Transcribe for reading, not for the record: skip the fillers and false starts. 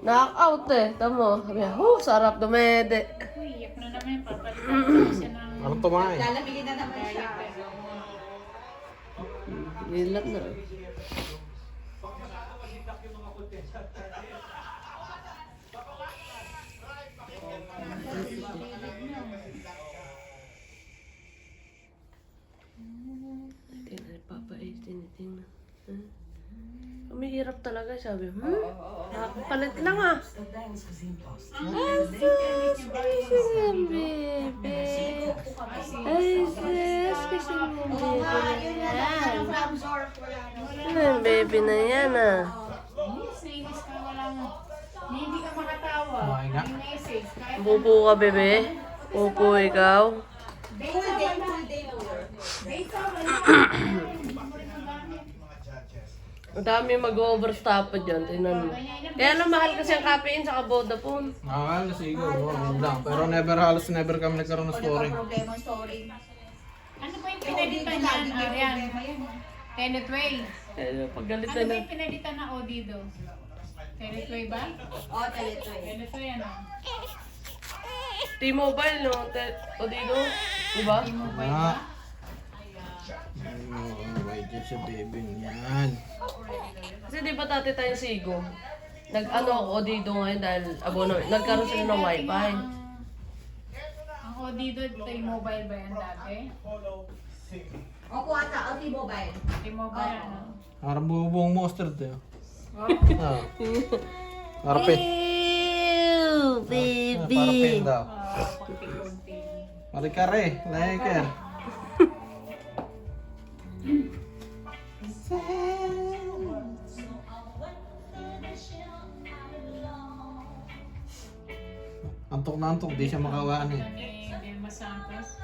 Knock-out eh. Tamo. Sabi niya, sarap dumede. Uy, iyak na naman. Papalitan siya ng... Anong tumain? Lalamigin na naman siya. Nilat na. Tingnan, tinitingnan. Umihirap talaga, sabi. Nakapalit lang ah. Baby. Ay, sis, kasi baby na yan ah. Nainis ka, walang... Hindi ka makatawa. Kumain nga. Yung message. Kahit Pupo ka, bebe. Pupo ikaw. Full day tour. data, wala. Hindi mo rin magamit. Ang dami mag-overstop dyan, tingnan mo. Kaya lang mahal kasi ang caffeine sa Vodafone. Nakakala siguro, yun lang. Pero halos never kami nagkaroon ng story. Problema story. Ano ba yung pineditan niyan, Arian? Tenet Way. Eh, paggalit Ano na ba na. yung pineditan na Odido? Tenet Way ba? Oo, talito eh. Tenet Way ano? T-Mobile, no? O dito? Diba? T-Mobile ba? Wait, just a baby yan. Kasi di ba dati tayo Sigo? Nag-ano ako dito ngayon dahil abono, nagkaroon sila ng wifi. Ang Odido, T-Mobile ba yan dati? Opo ata, o T-Mobile. T-Mobile ano? Parang buong monster to. Oh, Ah. Parang pin. Ew, Parang pin daw. kunti-kunti. Marikare, leker. Antok na antok, di siya makawaan eh. Ni Vilma Santos.